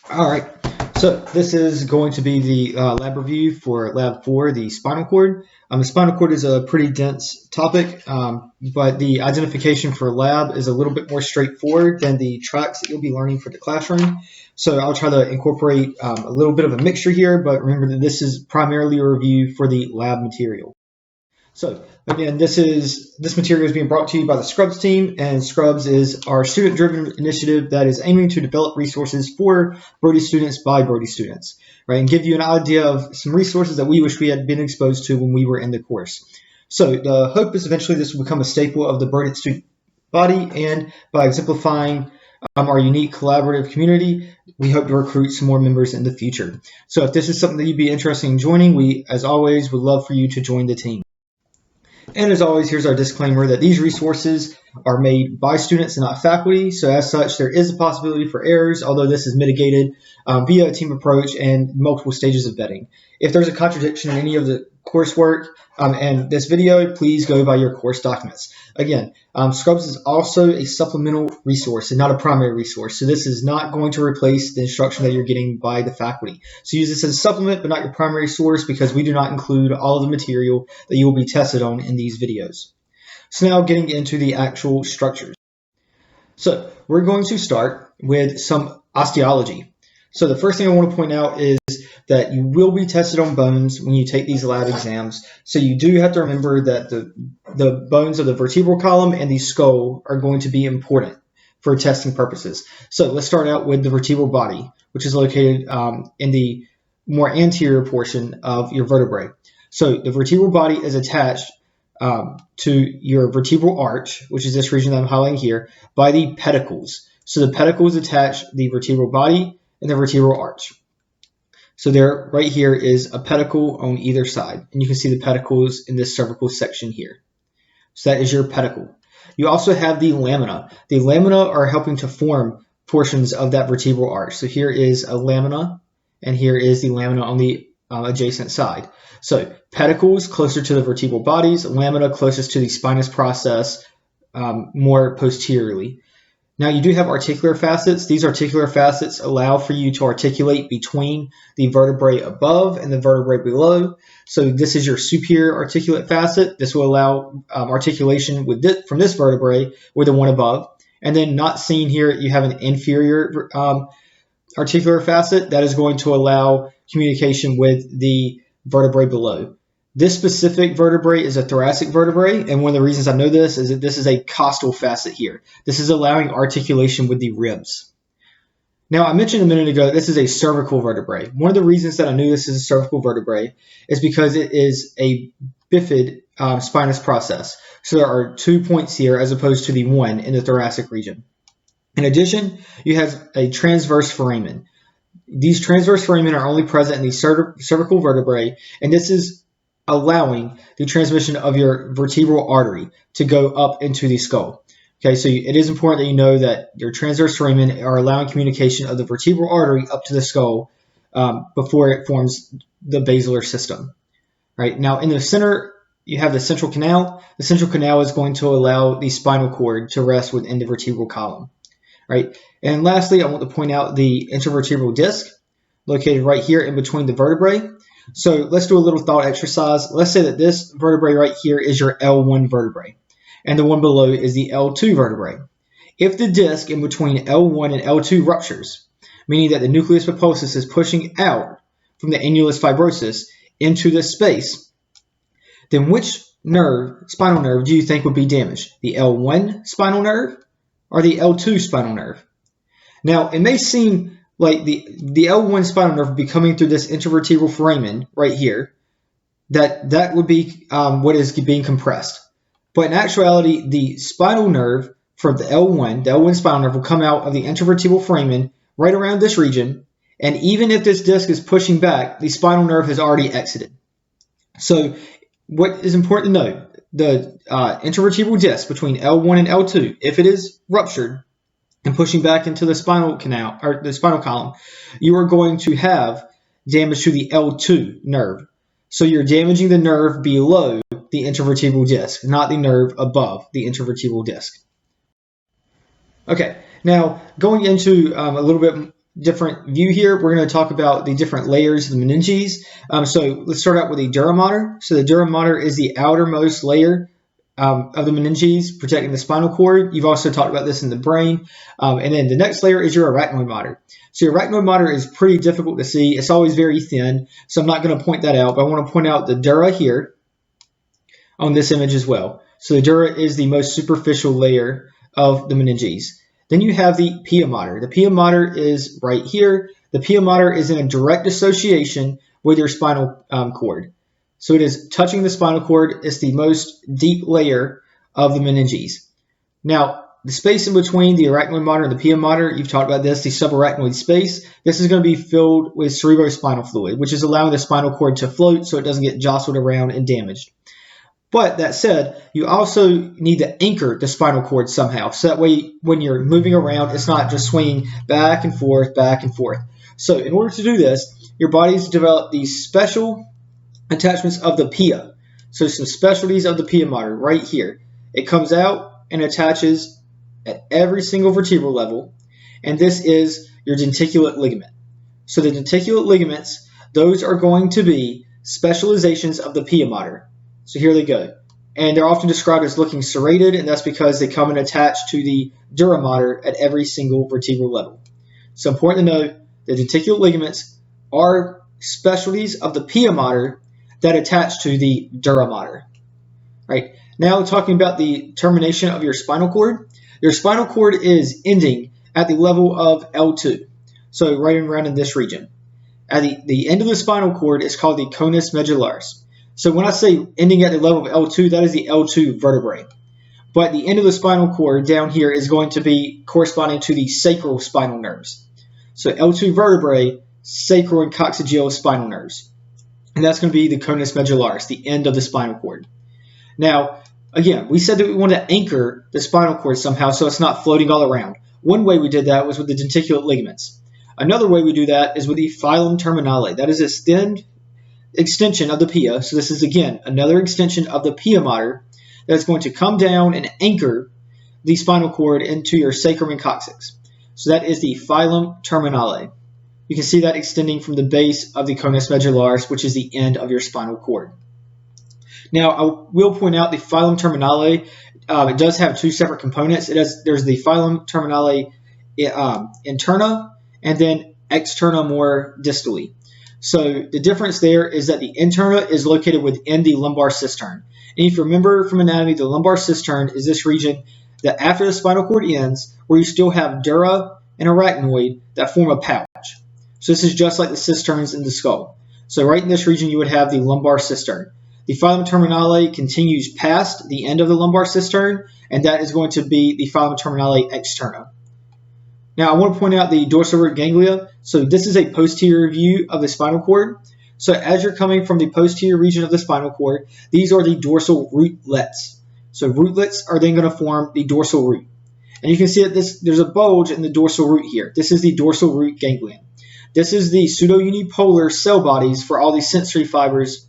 All right, so this is going to be the lab review for Lab 4, the spinal cord. The spinal cord is a pretty dense topic, but the identification for lab is a little bit more straightforward than the tracks that you'll be learning for the classroom. So I'll try to incorporate a little bit of a mixture here, but remember that this is primarily a review for the lab material. So again, this material is being brought to you by the Scrubs team, and Scrubs is our student-driven initiative that is aiming to develop resources for Brody students by Brody students, right? And give you an idea of some resources that we wish we had been exposed to when we were in the course. So the hope is eventually this will become a staple of the Brody student body, and by exemplifying our unique collaborative community, we hope to recruit some more members in the future. So if this is something that you'd be interested in joining, we, as always, would love for you to join the team. And as always, here's our disclaimer that these resources are made by students and not faculty. So as such, there is a possibility for errors, although this is mitigated via a team approach and multiple stages of vetting. If there's a contradiction in any of the coursework and this video, please go by your course documents. Again, Scrubs is also a supplemental resource and not a primary resource. So this is not going to replace the instruction that you're getting by the faculty. So use this as a supplement, but not your primary source, because we do not include all of the material that you will be tested on in these videos. So now getting into the actual structures. So we're going to start with some osteology. So the first thing I want to point out is that you will be tested on bones when you take these lab exams. So you do have to remember that the bones of the vertebral column and the skull are going to be important for testing purposes. So let's start out with the vertebral body, which is located in the more anterior portion of your vertebrae. So the vertebral body is attached to your vertebral arch, which is this region that I'm highlighting here, by the pedicles. So the pedicles attach the vertebral body and the vertebral arch. So there, right here is a pedicle on either side, and you can see the pedicles in this cervical section here. So that is your pedicle. You also have the lamina. The lamina are helping to form portions of that vertebral arch. So here is a lamina, and here is the lamina on the adjacent side. So pedicles closer to the vertebral bodies, lamina closest to the spinous process, more posteriorly. Now you do have articular facets. These articular facets allow for you to articulate between the vertebrae above and the vertebrae below. So this is your superior articulate facet. This will allow articulation with from this vertebrae with the one above. And then not seen here, you have an inferior articular facet that is going to allow communication with the vertebrae below. This specific vertebrae is a thoracic vertebrae, and one of the reasons I know this is that this is a costal facet here. This is allowing articulation with the ribs. Now, I mentioned a minute ago this is a cervical vertebrae. One of the reasons that I knew this is a cervical vertebrae is because it is a bifid spinous process. So there are 2 points here as opposed to the one in the thoracic region. In addition, you have a transverse foramen. These transverse foramen are only present in the cervical vertebrae, and this is allowing the transmission of your vertebral artery to go up into the skull. Okay, so it is important that you know that your transverse foramen are allowing communication of the vertebral artery up to the skull before it forms the basilar system. Right, now in the center, you have the central canal. The central canal is going to allow the spinal cord to rest within the vertebral column. Right, and lastly, I want to point out the intervertebral disc located right here in between the vertebrae. So let's do a little thought exercise. Let's say that this vertebrae right here is your L1 vertebrae, and the one below is the L2 vertebrae. If the disc in between L1 and L2 ruptures, meaning that the nucleus pulposus is pushing out from the annulus fibrosus into this space, then which spinal nerve do you think would be damaged? The L1 spinal nerve or the L2 spinal nerve? Now, it may seem like the L1 spinal nerve would be coming through this intervertebral foramen right here, that would be what is being compressed. But in actuality, the spinal nerve for the L1 spinal nerve will come out of the intervertebral foramen right around this region, and even if this disc is pushing back, the spinal nerve has already exited. So what is important to know, the intervertebral disc between L1 and L2, if it is ruptured and pushing back into the spinal canal or the spinal column, you are going to have damage to the L2 nerve. So you're damaging the nerve below the intervertebral disc, not the nerve above the intervertebral disc. Okay, now going into a little bit different view here, we're going to talk about the different layers of the meninges. So let's start out with the dura mater. So the dura mater is the outermost layer of the meninges protecting the spinal cord. You've also talked about this in the brain. And then the next layer is your arachnoid mater. So your arachnoid mater is pretty difficult to see. It's always very thin, so I'm not going to point that out, but I want to point out the dura here on this image as well. So the dura is the most superficial layer of the meninges. Then you have the pia mater. The pia mater is right here. The pia mater is in a direct association with your spinal cord. So it is touching the spinal cord. It's the most deep layer of the meninges. Now, the space in between the arachnoid mater and the pia mater, you've talked about this, the subarachnoid space. This is going to be filled with cerebrospinal fluid, which is allowing the spinal cord to float so it doesn't get jostled around and damaged. But that said, you also need to anchor the spinal cord somehow. So that way, when you're moving around, it's not just swinging back and forth, back and forth. So in order to do this, your body's developed these special attachments of the pia. So some specialties of the pia mater right here. It comes out and attaches at every single vertebral level. And this is your denticulate ligament. So the denticulate ligaments, those are going to be specializations of the pia mater. So here they go. And they're often described as looking serrated, and that's because they come and attach to the dura mater at every single vertebral level. So important to know, the denticulate ligaments are specialties of the pia mater that attach to the dura mater. Right. Now talking about the termination of your spinal cord. Your spinal cord is ending at the level of L2. So right around in this region. At the end of the spinal cord is called the conus medullaris. So when I say ending at the level of L2, that is the L2 vertebrae. But the end of the spinal cord down here is going to be corresponding to the sacral spinal nerves. So L2 vertebrae, sacral and coccygeal spinal nerves. And that's going to be the conus medullaris, the end of the spinal cord. Now, again, we said that we want to anchor the spinal cord somehow so it's not floating all around. One way we did that was with the denticulate ligaments. Another way we do that is with the filum terminale. That is a thin extension of the pia. So this is, again, another extension of the pia mater that's going to come down and anchor the spinal cord into your sacrum and coccyx. So that is the filum terminale. You can see that extending from the base of the conus medullaris, which is the end of your spinal cord. Now, I will point out the filum terminale. It does have two separate components. There's the filum terminale interna and then externa more distally. So the difference there is that the interna is located within the lumbar cistern. And if you remember from anatomy, the lumbar cistern is this region that after the spinal cord ends, where you still have dura and arachnoid that form a pouch. So this is just like the cisterns in the skull. So right in this region, you would have the lumbar cistern. The filum terminale continues past the end of the lumbar cistern, and that is going to be the filum terminale externa. Now, I want to point out the dorsal root ganglia. So this is a posterior view of the spinal cord. So as you're coming from the posterior region of the spinal cord, these are the dorsal rootlets. So rootlets are then going to form the dorsal root. And you can see that there's a bulge in the dorsal root here. This is the dorsal root ganglion. This is the pseudo-unipolar cell bodies for all these sensory fibers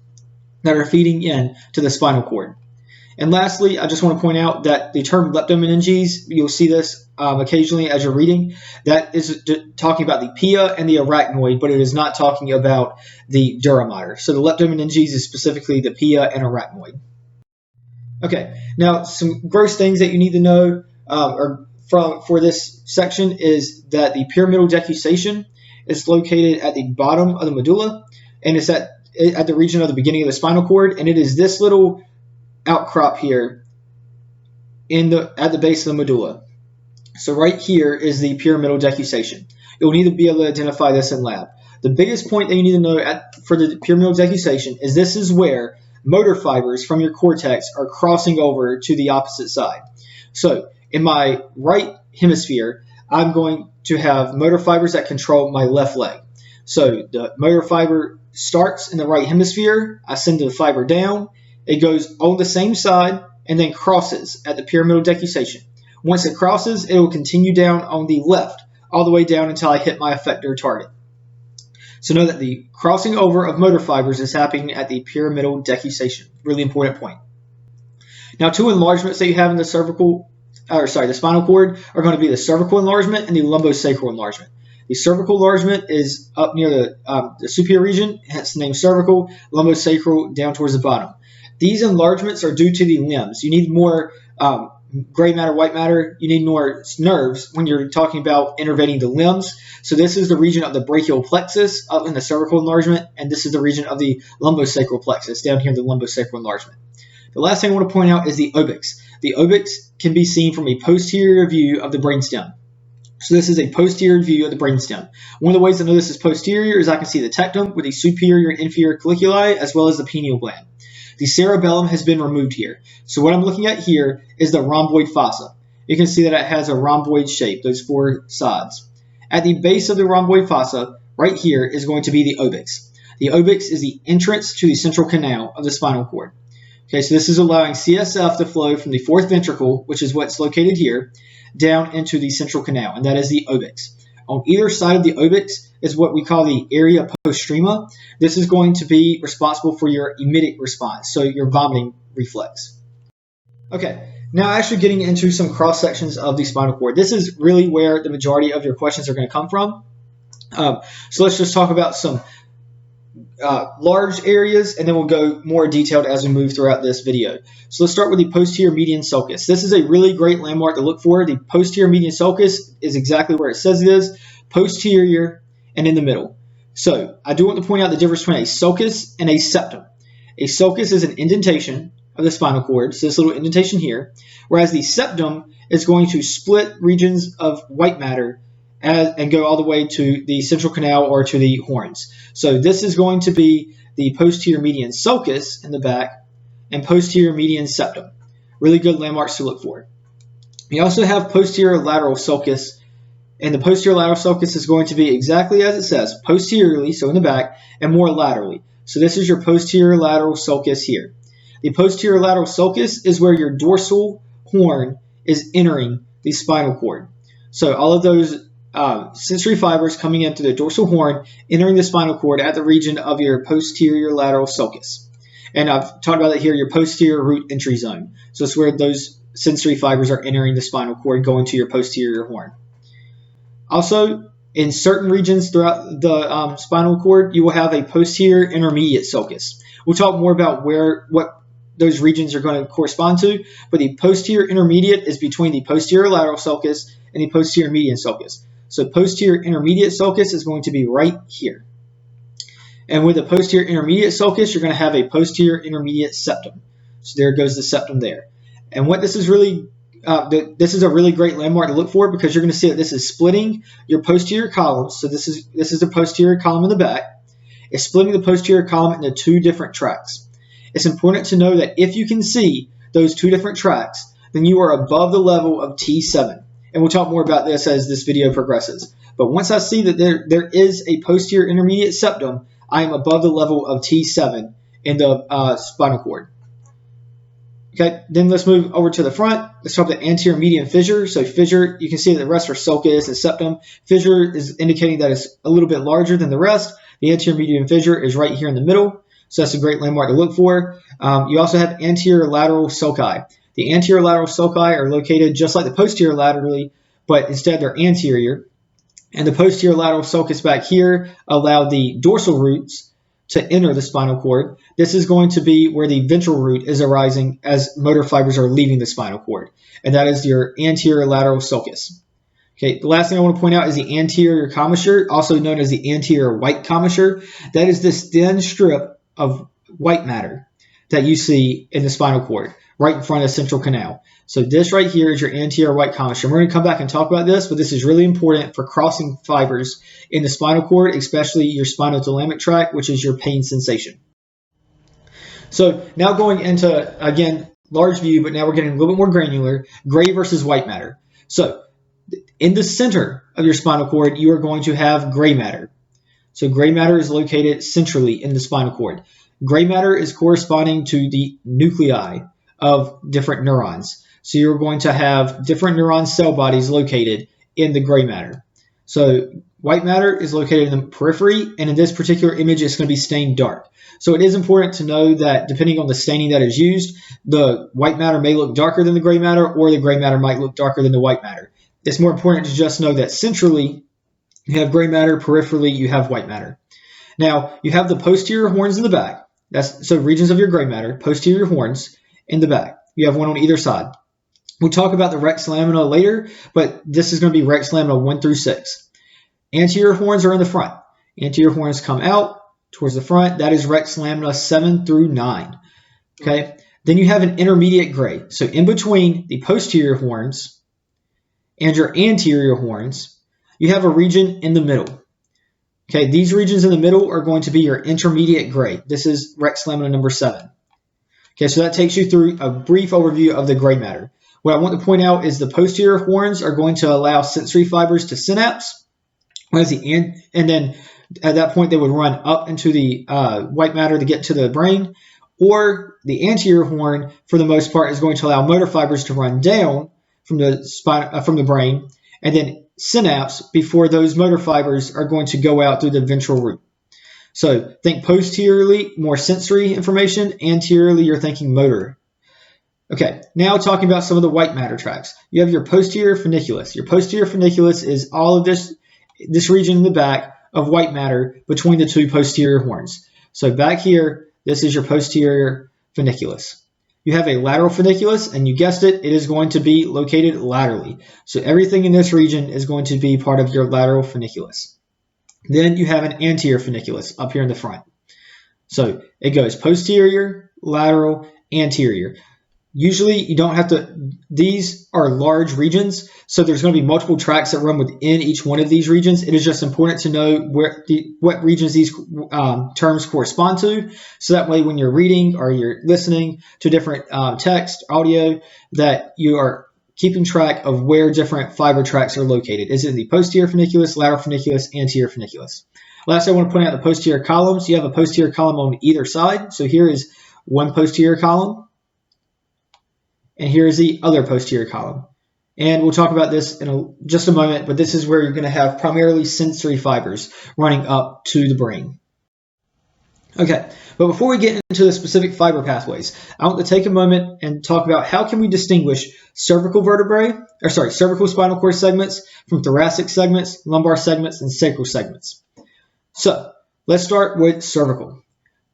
that are feeding in to the spinal cord. And lastly, I just want to point out that the term leptomeninges, you'll see this occasionally as you're reading, that is talking about the pia and the arachnoid, but it is not talking about the dura mater. So the leptomeninges is specifically the pia and arachnoid. Okay, now some gross things that you need to know for this section is that the pyramidal decussation is located at the bottom of the medulla, and it's at the region of the beginning of the spinal cord, and it is this little outcrop here at the base of the medulla. So right here is the pyramidal decussation. You'll need to be able to identify this in lab. The biggest point that you need to know for the pyramidal decussation is this is where motor fibers from your cortex are crossing over to the opposite side. So in my right hemisphere, I'm going to have motor fibers that control my left leg. So the motor fiber starts in the right hemisphere. I send the fiber down. It goes on the same side and then crosses at the pyramidal decussation. Once it crosses, it will continue down on the left, all the way down until I hit my effector target. So know that the crossing over of motor fibers is happening at the pyramidal decussation. Really important point. Now, two enlargements that you have in the spinal cord are going to be the cervical enlargement and the lumbosacral enlargement. The cervical enlargement is up near the superior region, hence the name cervical, lumbosacral down towards the bottom. These enlargements are due to the limbs. You need more gray matter, white matter. You need more nerves when you're talking about innervating the limbs. So this is the region of the brachial plexus up in the cervical enlargement, and this is the region of the lumbosacral plexus down here in the lumbosacral enlargement. The last thing I want to point out is the obics. The obics can be seen from a posterior view of the brainstem. So this is a posterior view of the brainstem. One of the ways to know this is posterior is I can see the tectum with the superior and inferior colliculi as well as the pineal gland. The cerebellum has been removed here. So what I'm looking at here is the rhomboid fossa. You can see that it has a rhomboid shape, those four sides. At the base of the rhomboid fossa, right here, is going to be the obics. The obics is the entrance to the central canal of the spinal cord. Okay, so this is allowing CSF to flow from the fourth ventricle, which is what's located here, down into the central canal, and that is the obics. On either side of the obics is what we call the area postrema. This is going to be responsible for your emetic response, so your vomiting reflex. Okay, now actually getting into some cross sections of the spinal cord. This is really where the majority of your questions are going to come from. So let's just talk about some large areas, and then we'll go more detailed as we move throughout this video. So let's start with the posterior median sulcus. This is a really great landmark to look for. The posterior median sulcus is exactly where it says it is, posterior and in the middle. So I do want to point out the difference between a sulcus and a septum. A sulcus is an indentation of the spinal cord, so this little indentation here, whereas the septum is going to split regions of white matter and go all the way to the central canal or to the horns. So this is going to be the posterior median sulcus in the back and posterior median septum. Really good landmarks to look for. We also have posterior lateral sulcus, and the posterior lateral sulcus is going to be exactly as it says, posteriorly, so in the back, and more laterally. So this is your posterior lateral sulcus here. The posterior lateral sulcus is where your dorsal horn is entering the spinal cord. So all of those sensory fibers coming into the dorsal horn, entering the spinal cord at the region of your posterior lateral sulcus. And I've talked about it here, your posterior root entry zone. So it's where those sensory fibers are entering the spinal cord, going to your posterior horn. Also, in certain regions throughout the spinal cord, you will have a posterior intermediate sulcus. We'll talk more about what those regions are going to correspond to, but the posterior intermediate is between the posterior lateral sulcus and the posterior median sulcus. So posterior intermediate sulcus is going to be right here. And with the posterior intermediate sulcus, you're going to have a posterior intermediate septum. So there goes the septum there. And what this is really, this is a really great landmark to look for, because you're going to see that this is splitting your posterior columns. So this is the posterior column in the back. It's splitting the posterior column into two different tracts. It's important to know that if you can see those two different tracts, then you are above the level of T7. And we'll talk more about this as this video progresses. But once I see that there is a posterior intermediate septum, I am above the level of T7 in the spinal cord. Okay, then let's move over to the front. Let's talk about the anterior median fissure. So fissure, you can see that the rest are sulcus and septum. Fissure is indicating that it's a little bit larger than the rest. The anterior median fissure is right here in the middle. So that's a great landmark to look for. You also have anterior lateral sulci. The anterior lateral sulci are located just like the posterior laterally, but instead they're anterior. And the posterior lateral sulcus back here allow the dorsal roots to enter the spinal cord. This is going to be where the ventral root is arising as motor fibers are leaving the spinal cord. And that is your anterior lateral sulcus. Okay, the last thing I want to point out is the anterior commissure, also known as the anterior white commissure. That is this thin strip of white matter that you see in the spinal cord, right in front of the central canal. So this right here is your anterior white commissure. We're going to come back and talk about this, but this is really important for crossing fibers in the spinal cord, especially your spinothalamic tract, which is your pain sensation. So now going into, again, large view, but now we're getting a little bit more granular, gray versus white matter. So in the center of your spinal cord, you are going to have gray matter. So gray matter is located centrally in the spinal cord. Gray matter is corresponding to the nuclei of different neurons. So you're going to have different neuron cell bodies located in the gray matter. So white matter is located in the periphery, and in this particular image, it's going to be stained dark. So it is important to know that depending on the staining that is used, the white matter may look darker than the gray matter, or the gray matter might look darker than the white matter. It's more important to just know that centrally You have gray matter. Peripherally, you have white matter. Now, you have the posterior horns in the back. So regions of your gray matter, posterior horns in the back. You have one on either side. We'll talk about the rex lamina later, but this is going to be rex lamina 1 through 6. Anterior horns are in the front. Anterior horns come out towards the front. That is rex lamina 7 through 9. Okay. Then you have an intermediate gray. So in between the posterior horns and your anterior horns, you have a region in the middle. Okay, these regions in the middle are going to be your intermediate gray. This is rex lamina number 7. Okay, so that takes you through a brief overview of the gray matter. What I want to point out is the posterior horns are going to allow sensory fibers to synapse, and then at that point they would run up into the white matter to get to the brain, or the anterior horn, for the most part, is going to allow motor fibers to run down from the brain, and then synapse before those motor fibers are going to go out through the ventral root. So think posteriorly, more sensory information. Anteriorly, you're thinking motor. Okay, now talking about some of the white matter tracts. You have your posterior funiculus. Your posterior funiculus is all of this region in the back of white matter between the two posterior horns. So back here, this is your posterior funiculus. You have a lateral funiculus, and you guessed it, it is going to be located laterally. So everything in this region is going to be part of your lateral funiculus. Then you have an anterior funiculus up here in the front. So it goes posterior, lateral, anterior. Usually you don't have to, these are large regions, so there's going to be multiple tracts that run within each one of these regions. It is just important to know what regions these terms correspond to, so that way when you're reading or you're listening to different text, audio, that you are keeping track of where different fiber tracts are located. Is it the posterior funiculus, lateral funiculus, anterior funiculus? Last, I want to point out the posterior columns. You have a posterior column on either side. So here is one posterior column, and here is the other posterior column. And we'll talk about this in just a moment, but this is where you're going to have primarily sensory fibers running up to the brain. Okay, but before we get into the specific fiber pathways, I want to take a moment and talk about how can we distinguish cervical spinal cord segments from thoracic segments, lumbar segments, and sacral segments. So let's start with cervical.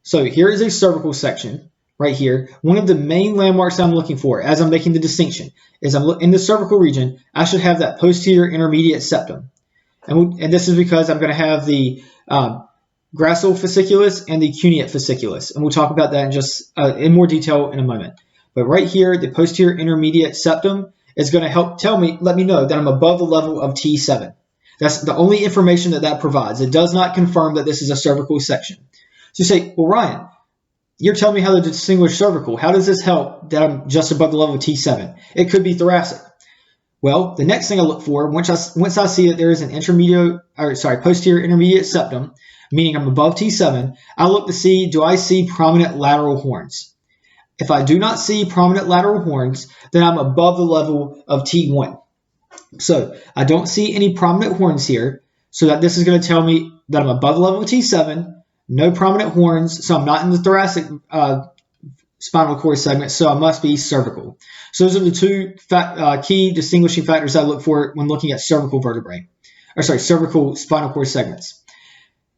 So here is a cervical section. Right here, one of the main landmarks I'm looking for as I'm making the distinction is in the cervical region, I should have that posterior intermediate septum. And this is because I'm going to have the gracile fasciculus and the cuneate fasciculus. And we'll talk about that in more detail in a moment. But right here, the posterior intermediate septum is going to let me know that I'm above the level of T7. That's the only information that provides. It does not confirm that this is a cervical section. So you say, well, Ryan, you're telling me how to distinguish cervical. How does this help that I'm just above the level of T7? It could be thoracic. Well, the next thing I look for, once I see that there is an posterior intermediate septum, meaning I'm above T7, I look to see, do I see prominent lateral horns? If I do not see prominent lateral horns, then I'm above the level of T1. So I don't see any prominent horns here, so that this is going to tell me that I'm above the level of T7, no prominent horns, so I'm not in the thoracic spinal cord segment, so I must be cervical. So those are the two key distinguishing factors I look for when looking at cervical spinal cord segments.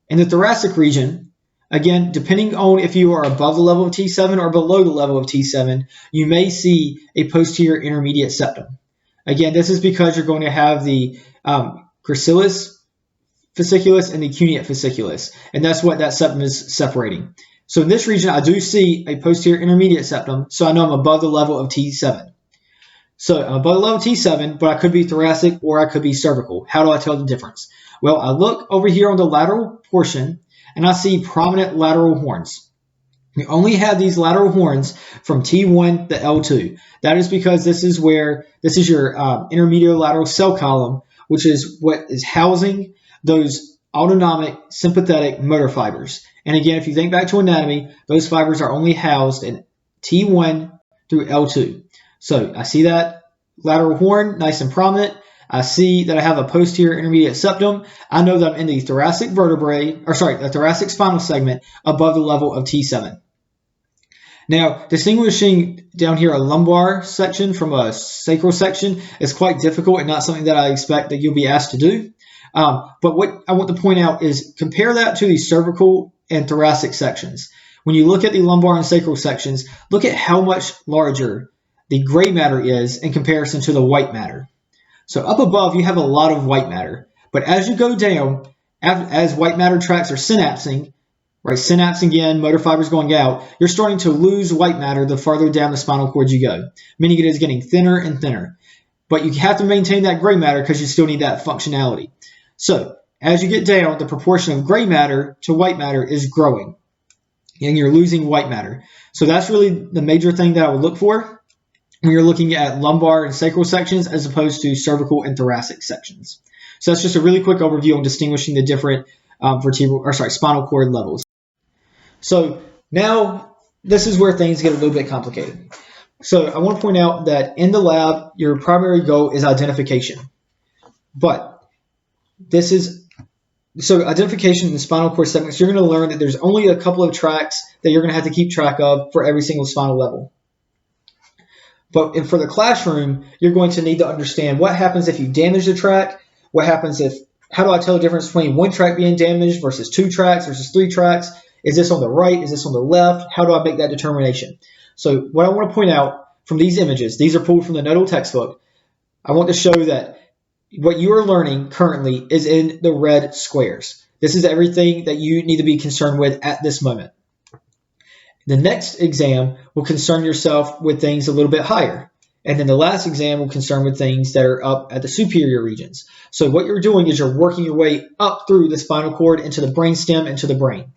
In the thoracic region, again, depending on if you are above the level of T7 or below the level of T7, you may see a posterior intermediate septum. Again, this is because you're going to have the gracilis fasciculus and the cuneate fasciculus, and that's what that septum is separating. So in this region, I do see a posterior intermediate septum, so I know I'm above the level of T7. So I'm above the level of T7, but I could be thoracic or I could be cervical. How do I tell the difference? Well, I look over here on the lateral portion, and I see prominent lateral horns. You only have these lateral horns from T1 to L2. That is because this is your intermediolateral cell column, which is what is housing those autonomic sympathetic motor fibers. And again, if you think back to anatomy, those fibers are only housed in T1 through L2. So I see that lateral horn, nice and prominent. I see that I have a posterior intermediate septum. I know that I'm in the thoracic the thoracic spinal segment above the level of T7. Now, distinguishing down here a lumbar section from a sacral section is quite difficult and not something that I expect that you'll be asked to do. But what I want to point out is compare that to the cervical and thoracic sections. When you look at the lumbar and sacral sections, look at how much larger the gray matter is in comparison to the white matter. So up above, you have a lot of white matter. But as you go down, as white matter tracts are synapsing, right, synapsing in, motor fibers going out, you're starting to lose white matter the farther down the spinal cord you go, meaning it is getting thinner and thinner. But you have to maintain that gray matter because you still need that functionality. So as you get down, the proportion of gray matter to white matter is growing, and you're losing white matter. So that's really the major thing that I would look for when you're looking at lumbar and sacral sections as opposed to cervical and thoracic sections. So that's just a really quick overview on distinguishing the different spinal cord levels. So now this is where things get a little bit complicated. So I want to point out that in the lab, your primary goal is identification. But identification in the spinal cord segments, you're going to learn that there's only a couple of tracks that you're going to have to keep track of for every single spinal level. But for the classroom, you're going to need to understand what happens if you damage the track, how do I tell the difference between one track being damaged versus two tracks versus three tracks? Is this on the right? Is this on the left? How do I make that determination? So what I want to point out from these images, these are pulled from the nodal textbook. I want to show that what you are learning currently is in the red squares. This is everything that you need to be concerned with at this moment. The next exam will concern yourself with things a little bit higher. And then the last exam will concern with things that are up at the superior regions. So what you're doing is you're working your way up through the spinal cord into the brainstem, into the brain.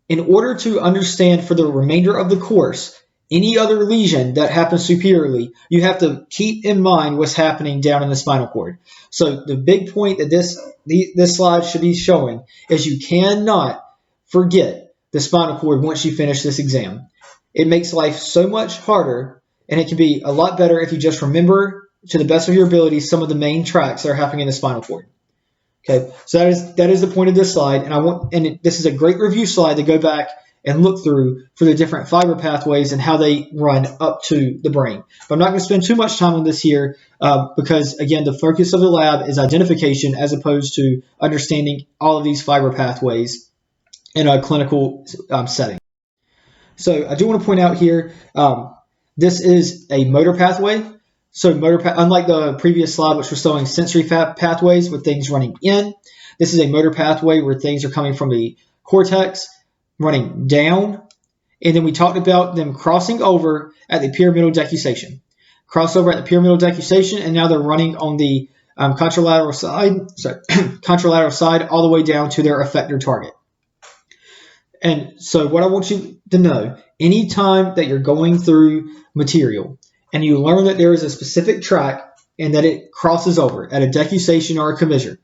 In order to understand for the remainder of the course any other lesion that happens superiorly, you have to keep in mind what's happening down in the spinal cord. So the big point that this slide should be showing is you cannot forget the spinal cord once you finish this exam. It makes life so much harder, and it can be a lot better if you just remember to the best of your ability some of the main tracks that are happening in the spinal cord. Okay, so that is the point of this slide, and this is a great review slide to go back and look through for the different fiber pathways and how they run up to the brain. But I'm not going to spend too much time on this here because, again, the focus of the lab is identification as opposed to understanding all of these fiber pathways in a clinical setting. So I do want to point out here, this is a motor pathway. So unlike the previous slide, which was showing sensory pathways with things running in, this is a motor pathway where things are coming from the cortex, running down, and then we talked about them crossing over at the pyramidal decussation. Cross over at the pyramidal decussation, and now they're running on the contralateral side all the way down to their effector target. And so what I want you to know, anytime that you're going through material and you learn that there is a specific track and that it crosses over at a decussation or a commissure,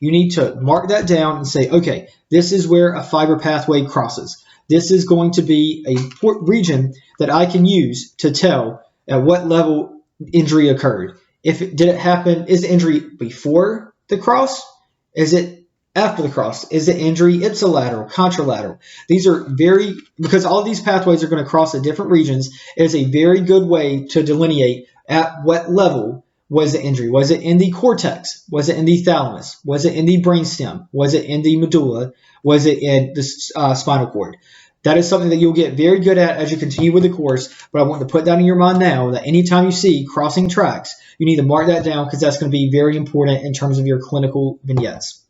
you need to mark that down and say, okay, this is where a fiber pathway crosses. This is going to be a region that I can use to tell at what level injury occurred. Did it happen? Is the injury before the cross? Is it after the cross? Is the injury ipsilateral, contralateral? These are because all of these pathways are going to cross at different regions, it is a very good way to delineate at what level was the injury. Was it in the cortex? Was it in the thalamus? Was it in the brainstem? Was it in the medulla? Was it in the spinal cord? That is something that you'll get very good at as you continue with the course, but I want to put that in your mind now that anytime you see crossing tracks, you need to mark that down because that's going to be very important in terms of your clinical vignettes.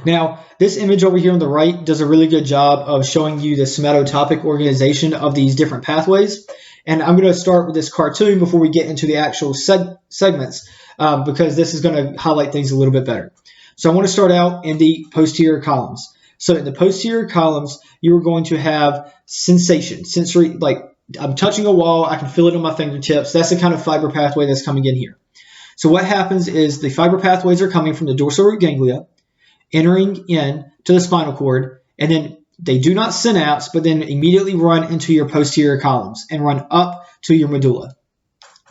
Now, this image over here on the right does a really good job of showing you the somatotopic organization of these different pathways. And I'm going to start with this cartoon before we get into the actual segments because this is going to highlight things a little bit better. So I want to start out in the posterior columns. So in the posterior columns, you are going to have sensation, sensory, like I'm touching a wall, I can feel it on my fingertips. That's the kind of fiber pathway that's coming in here. So what happens is the fiber pathways are coming from the dorsal root ganglia, entering in to the spinal cord, and then they do not synapse, but then immediately run into your posterior columns and run up to your medulla.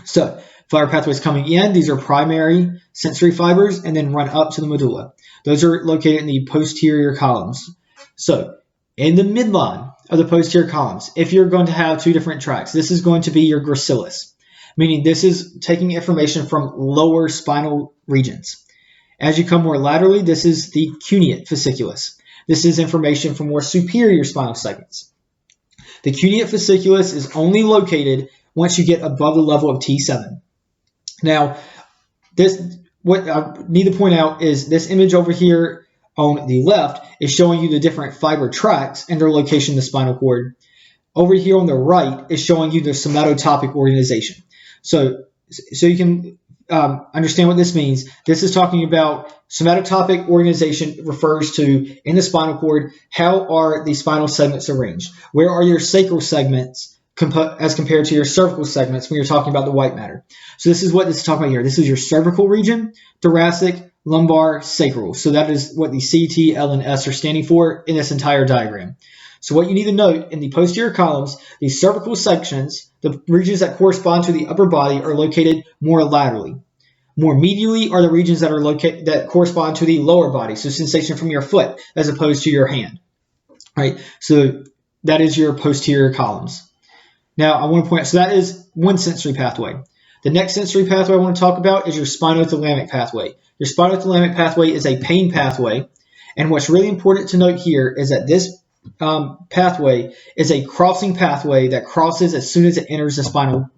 So fiber pathways coming in, these are primary sensory fibers, and then run up to the medulla. Those are located in the posterior columns. So in the midline of the posterior columns, if you're going to have two different tracks, this is going to be your gracilis, meaning this is taking information from lower spinal regions. As you come more laterally, this is the cuneate fasciculus. This is information from more superior spinal segments. The cuneate fasciculus is only located once you get above the level of T7. Now, what I need to point out is this image over here on the left is showing you the different fiber tracts and their location in the spinal cord. Over here on the right is showing you the somatotopic organization. So you can understand what this means. This is talking about somatotopic organization, refers to in the spinal cord, how are the spinal segments arranged? Where are your sacral segments as compared to your cervical segments when you're talking about the white matter? So this is what this is talking about here. This is your cervical region, thoracic, lumbar, sacral. So that is what the C, T, L, and S are standing for in this entire diagram. So what you need to note in the posterior columns, the cervical sections, the regions that correspond to the upper body, are located more laterally. More medially are the regions that are located that correspond to the lower body, so sensation from your foot as opposed to your hand. Right? So that is your posterior columns. Now I want to point out, so that is one sensory pathway. The next sensory pathway I want to talk about is your spinothalamic pathway. Your spinothalamic pathway is a pain pathway, and what's really important to note here is that this pathway is a crossing pathway that crosses as soon as it enters the spinal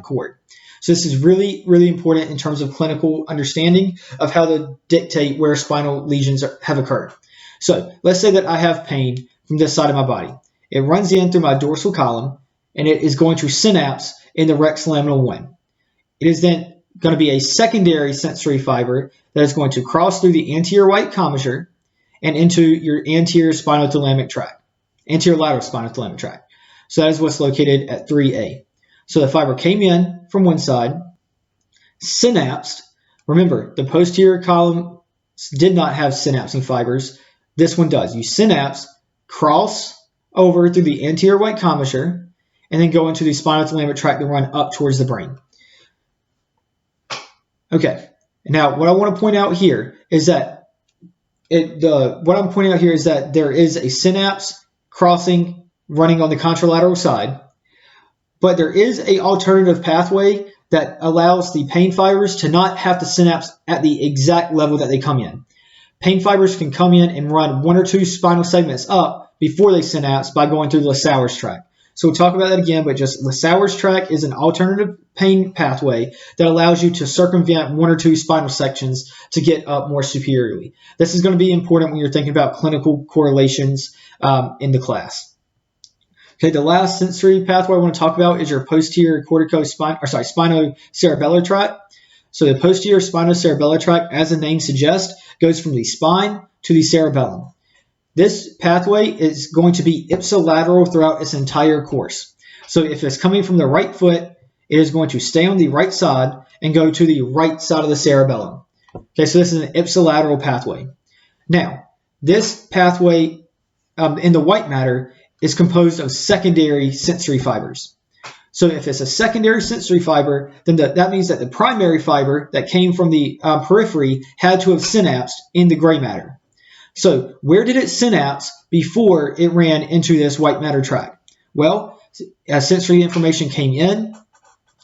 cord. So this is really, really important in terms of clinical understanding of how to dictate where spinal lesions have occurred. So let's say that I have pain from this side of my body. It runs in through my dorsal column, and it is going to synapse in the rex laminal 1. It is then going to be a secondary sensory fiber that is going to cross through the anterior white commissure and into your anterior spinothalamic tract, anterior lateral spinothalamic tract. So that is what's located at 3A. So the fiber came in from one side, synapsed. Remember, the posterior column did not have synapsing fibers. This one does. You synapse, cross over through the anterior white commissure, and then go into the spinothalamic tract and run up towards the brain. Okay. Now, what I want to point out here is that there is a synapse crossing running on the contralateral side, but there is an alternative pathway that allows the pain fibers to not have to synapse at the exact level that they come in. Pain fibers can come in and run one or two spinal segments up before they synapse by going through the Lasauer's tract. So we'll talk about that again, but just Lasauer's tract is an alternative pain pathway that allows you to circumvent one or two spinal sections to get up more superiorly. This is going to be important when you're thinking about clinical correlations in the class. Okay, the last sensory pathway I want to talk about is your posterior spinocerebellar tract. So the posterior spinocerebellar tract, as the name suggests, goes from the spine to the cerebellum. This pathway is going to be ipsilateral throughout its entire course. So if it's coming from the right foot, it is going to stay on the right side and go to the right side of the cerebellum. Okay, so this is an ipsilateral pathway. Now, this pathway in the white matter is composed of secondary sensory fibers. So if it's a secondary sensory fiber, then that means that the primary fiber that came from the periphery had to have synapsed in the gray matter. So where did it synapse before it ran into this white matter tract? Well, as sensory information came in,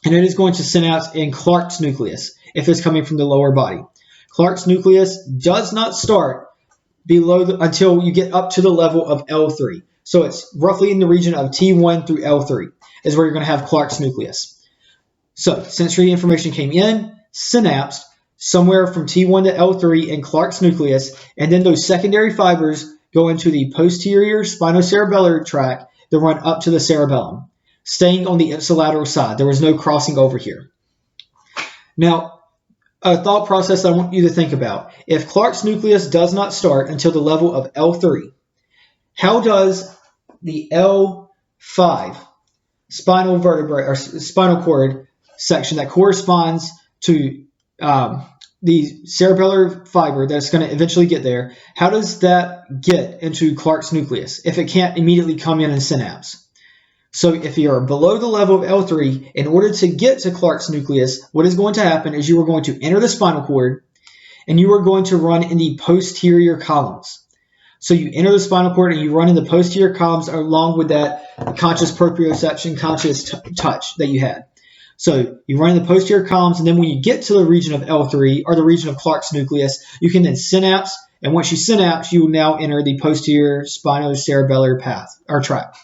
and it is going to synapse in Clark's nucleus if it's coming from the lower body. Clark's nucleus does not start until you get up to the level of L3. So it's roughly in the region of T1 through L3 is where you're going to have Clark's nucleus. So sensory information came in, synapsed, somewhere from T1 to L3 in Clark's nucleus, and then those secondary fibers go into the posterior spinocerebellar tract that run up to the cerebellum, staying on the ipsilateral side. There was no crossing over here. Now, a thought process I want you to think about. If Clark's nucleus does not start until the level of L3, how does the L5 spinal vertebrae or spinal cord section that corresponds to the cerebellar fiber that's going to eventually get there, how does that get into Clark's nucleus if it can't immediately come in and synapse? So if you're below the level of L3, in order to get to Clark's nucleus, what is going to happen is you are going to enter the spinal cord and you are going to run in the posterior columns. So you enter the spinal cord and you run in the posterior columns along with that conscious proprioception, conscious touch that you had. So you run in the posterior columns, and then when you get to the region of L3, or the region of Clark's nucleus, you can then synapse, and once you synapse, you will now enter the posterior spinocerebellar path, or tract.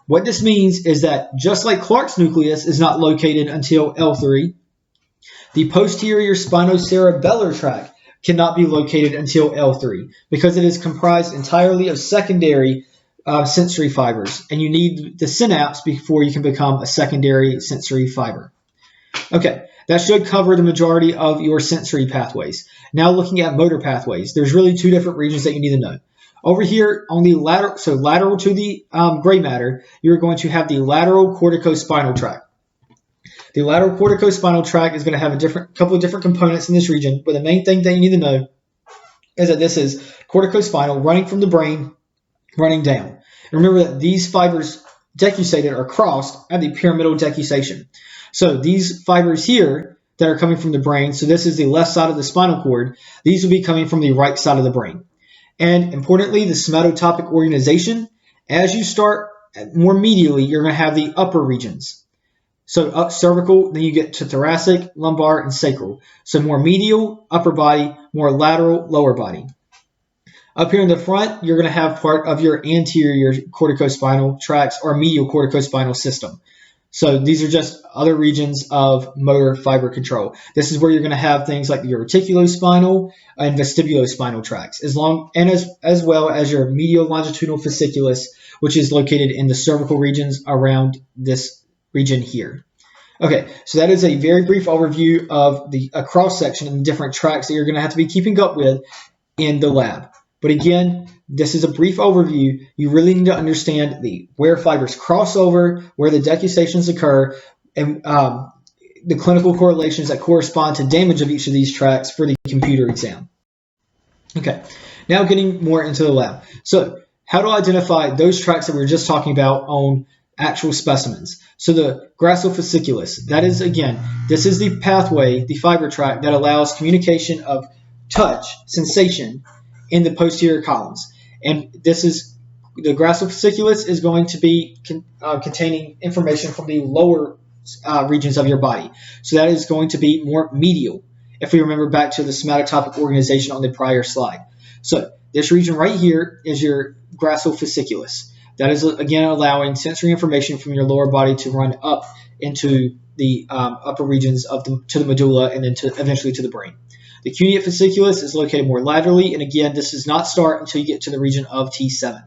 What this means is that just like Clark's nucleus is not located until L3, the posterior spinocerebellar tract cannot be located until L3 because it is comprised entirely of secondary sensory fibers, and you need the synapse before you can become a secondary sensory fiber. Okay, that should cover the majority of your sensory pathways. Now looking at motor pathways, there's really two different regions that you need to know. Over here on the lateral, so lateral to the gray matter, you're going to have the lateral corticospinal tract. The lateral corticospinal tract is going to have a couple of different components in this region, but the main thing that you need to know is that this is corticospinal running from the brain, running down. And remember that these fibers decussated are crossed at the pyramidal decussation. So these fibers here that are coming from the brain, so this is the left side of the spinal cord, these will be coming from the right side of the brain. And importantly, the somatotopic organization, as you start more medially, you're going to have the upper regions. So up cervical, then you get to thoracic, lumbar, and sacral. So more medial, upper body, more lateral, lower body. Up here in the front, you're going to have part of your anterior corticospinal tracts or medial corticospinal system. So these are just other regions of motor fiber control. This is where you're going to have things like your reticulospinal and vestibulospinal tracts, as well as your medial longitudinal fasciculus, which is located in the cervical regions around this region here. Okay, so that is a very brief overview of a cross-section and the different tracts that you're going to have to be keeping up with in the lab. But again, this is a brief overview. You really need to understand where fibers cross over, where the decussations occur, and the clinical correlations that correspond to damage of each of these tracts for the computer exam. Okay, now getting more into the lab. So how to identify those tracts that we were just talking about on actual specimens. So the grassofasciculus, that is, again, this is the pathway, the fiber tract that allows communication of touch, sensation, in the posterior columns. And this is, the grassofasciculus is going to be containing information from the lower regions of your body. So that is going to be more medial, if we remember back to the somatotopic organization on the prior slide. So this region right here is your grassofasciculus. That is, again, allowing sensory information from your lower body to run up into the upper regions to the medulla and then eventually to the brain. The cuneate fasciculus is located more laterally, and again, this does not start until you get to the region of T7.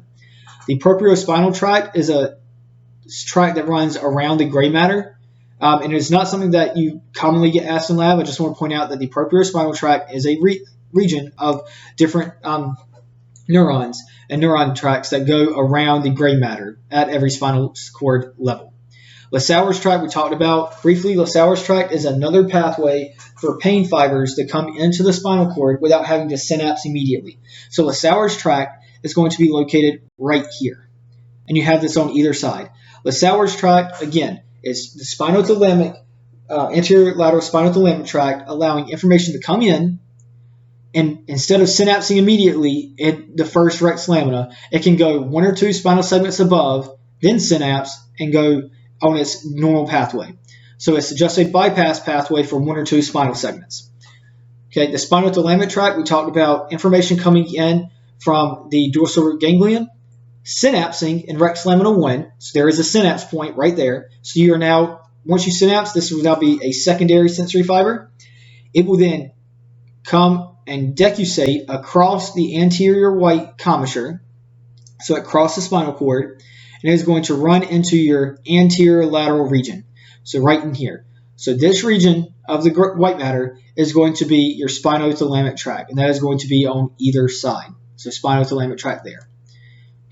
The propriospinal tract is a tract that runs around the gray matter, and it's not something that you commonly get asked in lab. I just want to point out that the propriospinal tract is a region of different neurons and neuron tracts that go around the gray matter at every spinal cord level. Lissauer's tract we talked about briefly. Lissauer's tract is another pathway for pain fibers to come into the spinal cord without having to synapse immediately. So Lissauer's tract is going to be located right here. And you have this on either side. Lissauer's tract, again, is the spinothalamic, anterior lateral spinothalamic tract, allowing information to come in, and instead of synapsing immediately in the first rex lamina, it can go one or two spinal segments above, then synapse, and go on its normal pathway. So it's just a bypass pathway for one or two spinal segments. Okay, the spinothalamic tract, we talked about information coming in from the dorsal root ganglion, synapsing in rex lamina 1. So there is a synapse point right there. So you are now, once you synapse, this will now be a secondary sensory fiber. It will then come and decussate across the anterior white commissure. So it crosses the spinal cord, and it is going to run into your anterior lateral region. So right in here. So this region of the white matter is going to be your spinothalamic tract, and that is going to be on either side. So spinothalamic tract there.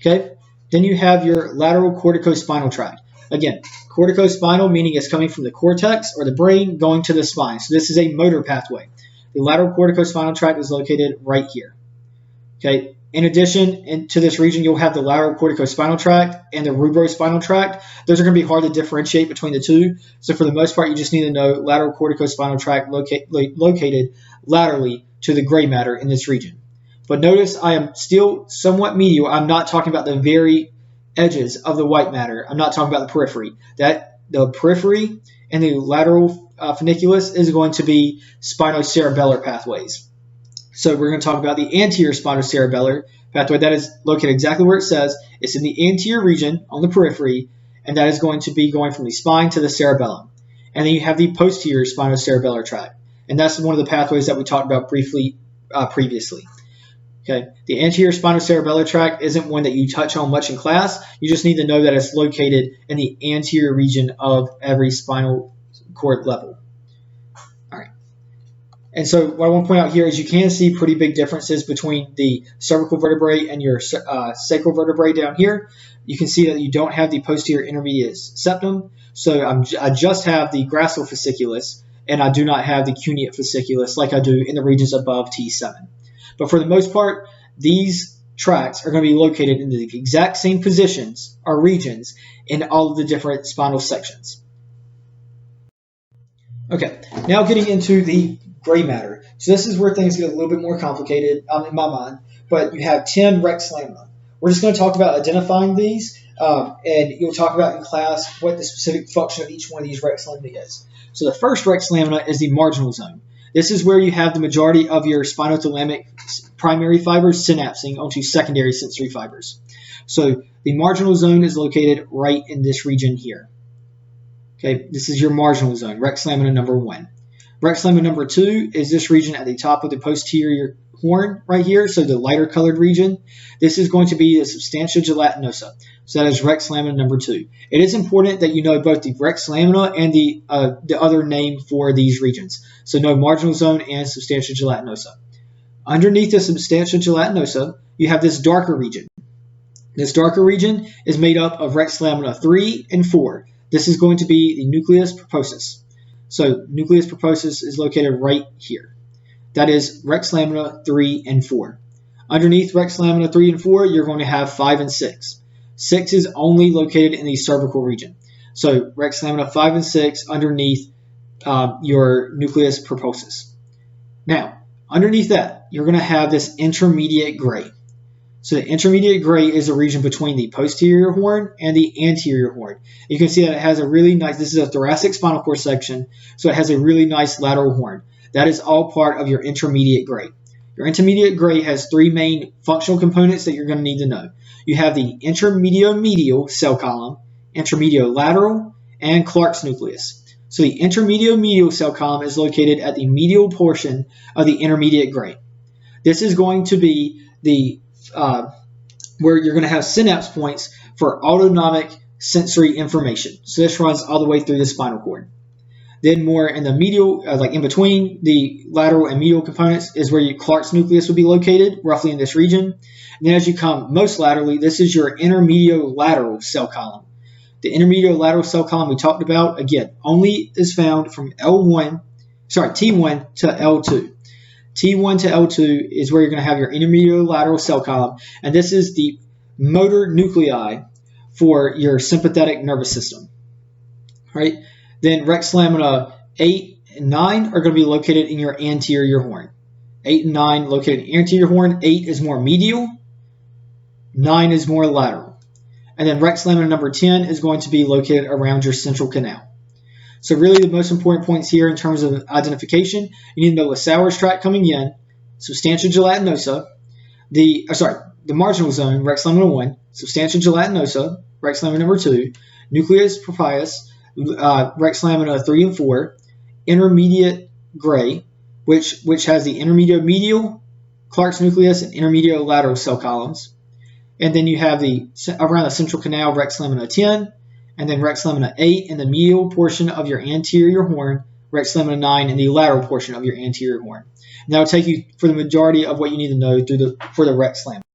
Okay. Then you have your lateral corticospinal tract. Again, corticospinal meaning it's coming from the cortex or the brain going to the spine. So this is a motor pathway. The lateral corticospinal tract is located right here. Okay. In addition to this region, you'll have the lateral corticospinal tract and the rubrospinal tract. Those are going to be hard to differentiate between the two. So for the most part, you just need to know lateral corticospinal tract located laterally to the gray matter in this region. But notice I am still somewhat medial. I'm not talking about the very edges of the white matter. I'm not talking about the periphery. The periphery and the lateral funiculus is going to be spinocerebellar pathways. So we're going to talk about the anterior spinocerebellar pathway. That is located exactly where it says. It's in the anterior region on the periphery, and that is going to be going from the spine to the cerebellum. And then you have the posterior spinocerebellar tract, and that's one of the pathways that we talked about briefly previously. Okay, the anterior spinocerebellar tract isn't one that you touch on much in class. You just need to know that it's located in the anterior region of every spinal cord level. All right. And so what I want to point out here is you can see pretty big differences between the cervical vertebrae and your sacral vertebrae down here. You can see that you don't have the posterior intermediate septum. So I just have the gracile fasciculus, and I do not have the cuneate fasciculus like I do in the regions above T7. But for the most part, these tracts are going to be located in the exact same positions or regions in all of the different spinal sections. Okay, now getting into the gray matter. So this is where things get a little bit more complicated in my mind, but you have 10 rex lamina. We're just going to talk about identifying these, and you'll talk about in class what the specific function of each one of these rex lamina is. So the first rex lamina is the marginal zone. This is where you have the majority of your spinothalamic primary fibers synapsing onto secondary sensory fibers. So the marginal zone is located right in this region here. Okay, this is your marginal zone, rex lamina number 1. Rex lamina number 2 is this region at the top of the posterior horn right here, so the lighter colored region. This is going to be the substantia gelatinosa. So that is rex lamina number 2. It is important that you know both the rex lamina and the other name for these regions. So know marginal zone and substantia gelatinosa. Underneath the substantia gelatinosa, you have this darker region. This darker region is made up of rex lamina 3 and 4. This is going to be the nucleus purposus. So nucleus purposus is located right here. That is rex lamina 3 and 4. Underneath rex lamina 3 and 4, you're going to have 5 and 6. 6 is only located in the cervical region. So rex lamina 5 and 6 underneath your nucleus purposus. Now, underneath that, you're going to have this intermediate gray. So the intermediate gray is a region between the posterior horn and the anterior horn. You can see that it has a really nice, this is a thoracic spinal cord section, so it has a really nice lateral horn. That is all part of your intermediate gray. Your intermediate gray has 3 main functional components that you're going to need to know. You have the intermediomedial cell column, intermediolateral, and Clark's nucleus. So the intermediomedial cell column is located at the medial portion of the intermediate gray. This is going to be the where you're going to have synapse points for autonomic sensory information. So this runs all the way through the spinal cord. Then more in the medial, like in between the lateral and medial components, is where your Clark's nucleus would be located, roughly in this region. And then as you come most laterally, this is your intermediolateral cell column. The intermediolateral cell column we talked about, again, only is found from T1 to L2. T1 to L2 is where you're going to have your intermediolateral cell column, and this is the motor nuclei for your sympathetic nervous system. Right? Then rex lamina 8 and 9 are going to be located in your anterior horn. 8 and 9 located in the anterior horn. 8 is more medial. 9 is more lateral. And then rex lamina number 10 is going to be located around your central canal. So really the most important points here in terms of identification, you need to know the Sowers tract coming in, substantia gelatinosa, the marginal zone, rex lamina 1, substantia gelatinosa, rex lamina number 2, nucleus purposus, rex lamina 3 and 4, intermediate gray, which has the intermediomedial, Clark's nucleus, and intermediolateral cell columns. And then you have around the central canal, rex lamina 10, and then rex lamina 8 in the medial portion of your anterior horn, rex lamina 9 in the lateral portion of your anterior horn. And that will take you for the majority of what you need to know for the rex lamina.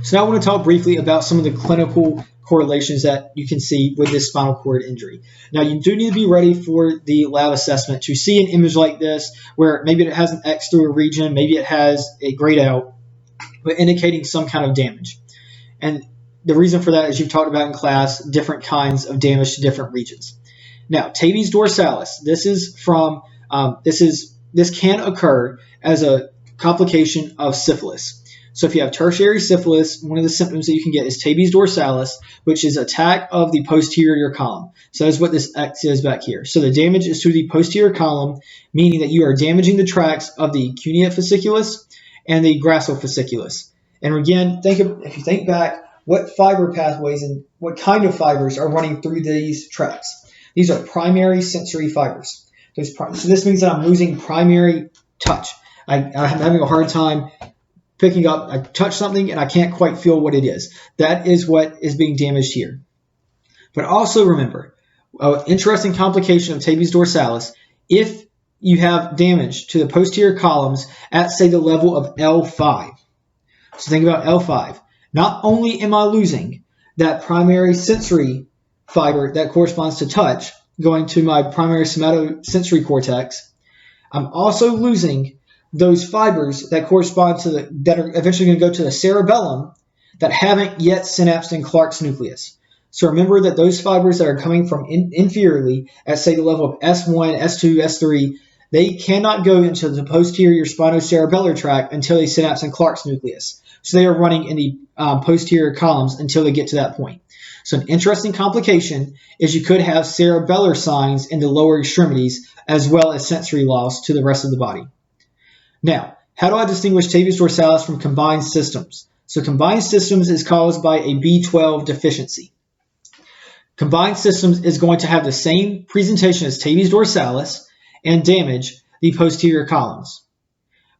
So now I want to talk briefly about some of the clinical correlations that you can see with this spinal cord injury. Now you do need to be ready for the lab assessment to see an image like this where maybe it has an X through a region, maybe it has a grayed out, but indicating some kind of damage. And the reason for that is you've talked about in class different kinds of damage to different regions. Now, tabes dorsalis. This can occur as a complication of syphilis. So if you have tertiary syphilis, one of the symptoms that you can get is tabes dorsalis, which is attack of the posterior column. So that's what this X is back here. So the damage is to the posterior column, meaning that you are damaging the tracts of the cuneate fasciculus and the grassophysiculus. And again, if you think back, what fiber pathways and what kind of fibers are running through these tracts? These are primary sensory fibers. So this means that I'm losing primary touch. I'm having a hard time picking up, I touch something and I can't quite feel what it is. That is what is being damaged here. But also remember, an interesting complication of tabes dorsalis, if you have damage to the posterior columns at, say, the level of L5. So think about L5. Not only am I losing that primary sensory fiber that corresponds to touch going to my primary somatosensory cortex, I'm also losing those fibers that correspond to that are eventually going to go to the cerebellum that haven't yet synapsed in Clark's nucleus. So remember that those fibers that are coming from inferiorly at, say, the level of S1, S2, S3, they cannot go into the posterior spinocerebellar tract until they synapse in Clark's nucleus. So they are running in the posterior columns until they get to that point. So an interesting complication is you could have cerebellar signs in the lower extremities as well as sensory loss to the rest of the body. Now, how do I distinguish tabes dorsalis from combined systems? So combined systems is caused by a B12 deficiency. Combined systems is going to have the same presentation as tabes dorsalis and damage the posterior columns.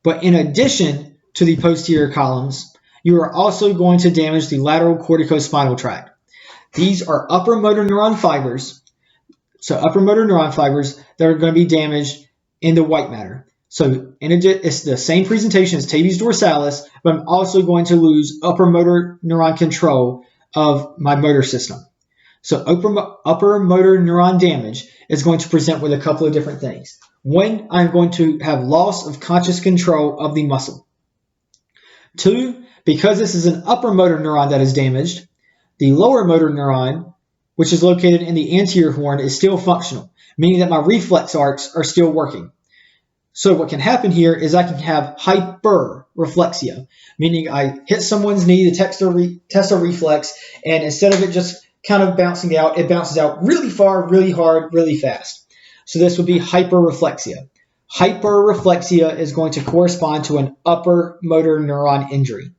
But in addition to the posterior columns, you are also going to damage the lateral corticospinal tract. These are upper motor neuron fibers. So upper motor neuron fibers that are going to be damaged in the white matter. So it's the same presentation as tabes dorsalis, but I'm also going to lose upper motor neuron control of my motor system. So upper motor neuron damage is going to present with a couple of different things. One, I'm going to have loss of conscious control of the muscle. Two, because this is an upper motor neuron that is damaged, the lower motor neuron, which is located in the anterior horn, is still functional, meaning that my reflex arcs are still working. So what can happen here is I can have hyperreflexia, meaning I hit someone's knee to test a reflex, and instead of it just kind of bouncing out, it bounces out really far, really hard, really fast. So this would be hyperreflexia. Hyperreflexia is going to correspond to an upper motor neuron injury.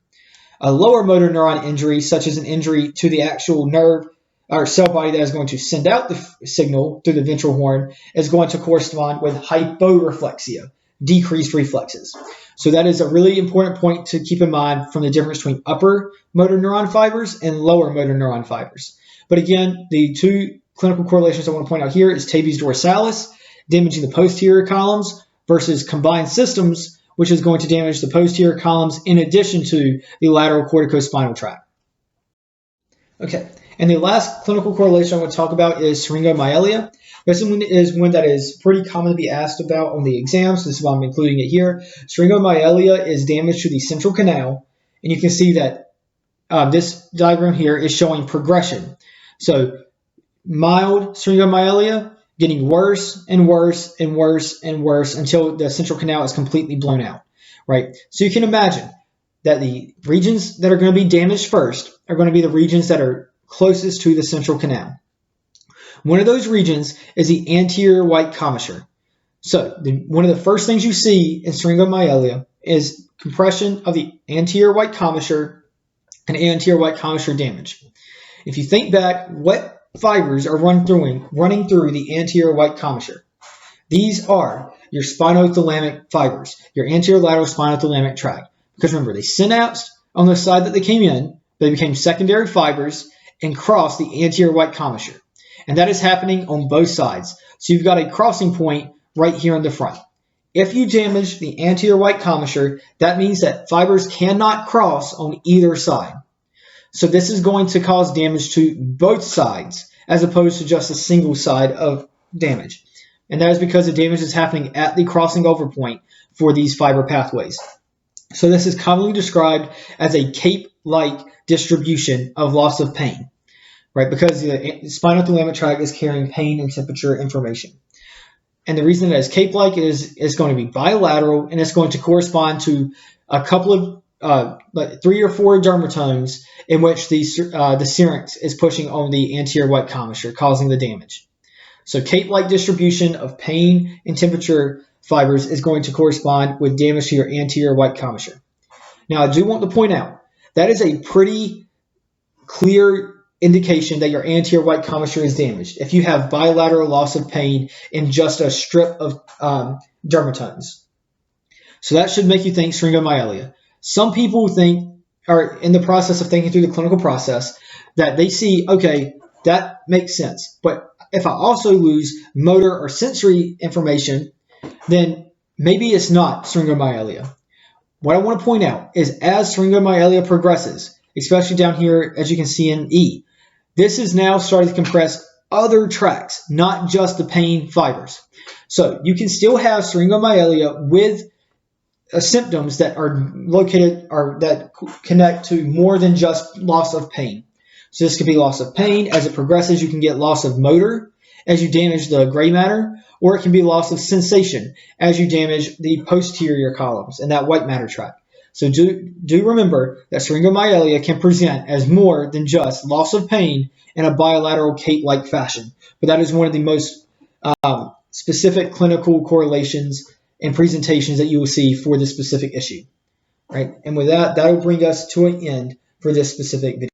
A lower motor neuron injury, such as an injury to the actual nerve or cell body that is going to send out the signal through the ventral horn, is going to correspond with hyporeflexia, decreased reflexes. So that is a really important point to keep in mind from the difference between upper motor neuron fibers and lower motor neuron fibers. But again, the two clinical correlations I want to point out here is tabes dorsalis, damaging the posterior columns, versus combined systems, which is going to damage the posterior columns in addition to the lateral corticospinal tract. Okay, and the last clinical correlation I want to talk about is syringomyelia. This one is one that is pretty common to be asked about on the exams. This is why I'm including it here. Syringomyelia is damage to the central canal, and you can see that this diagram here is showing progression. So mild syringomyelia getting worse and worse and worse and worse until the central canal is completely blown out, right? So you can imagine that the regions that are going to be damaged first are going to be the regions that are closest to the central canal. One of those regions is the anterior white commissure. So one of the first things you see in syringomyelia is compression of the anterior white commissure and anterior white commissure damage. If you think back, what fibers are running through the anterior white commissure? These are your spinothalamic fibers, your anterior lateral spinothalamic tract. Because remember, they synapsed on the side that they came in, they became secondary fibers and crossed the anterior white commissure. And that is happening on both sides. So you've got a crossing point right here in the front. If you damage the anterior white commissure, that means that fibers cannot cross on either side. So this is going to cause damage to both sides as opposed to just a single side of damage. And that is because the damage is happening at the crossing over point for these fiber pathways. So this is commonly described as a cape-like distribution of loss of pain, right? Because the spinothalamic tract is carrying pain and temperature information. And the reason that it's cape-like is it's going to be bilateral, and it's going to correspond to a couple of like 3 or 4 dermatomes in which the syrinx is pushing on the anterior white commissure, causing the damage. So cape-like distribution of pain and temperature fibers is going to correspond with damage to your anterior white commissure. Now, I do want to point out that is a pretty clear indication that your anterior white commissure is damaged if you have bilateral loss of pain in just a strip of dermatomes. So that should make you think syringomyelia. Some people are in the process of thinking through the clinical process that they see, okay, that makes sense. But if I also lose motor or sensory information, then maybe it's not syringomyelia. What I want to point out is as syringomyelia progresses, especially down here, as you can see in E, this is now starting to compress other tracts, not just the pain fibers. So you can still have syringomyelia with symptoms that are located or that connect to more than just loss of pain. So this could be loss of pain. As it progresses, you can get loss of motor as you damage the gray matter, or it can be loss of sensation as you damage the posterior columns and that white matter tract. So do remember that syringomyelia can present as more than just loss of pain in a bilateral cape-like fashion, but that is one of the most specific clinical correlations and presentations that you will see for this specific issue. Right? And with that, that will bring us to an end for this specific video.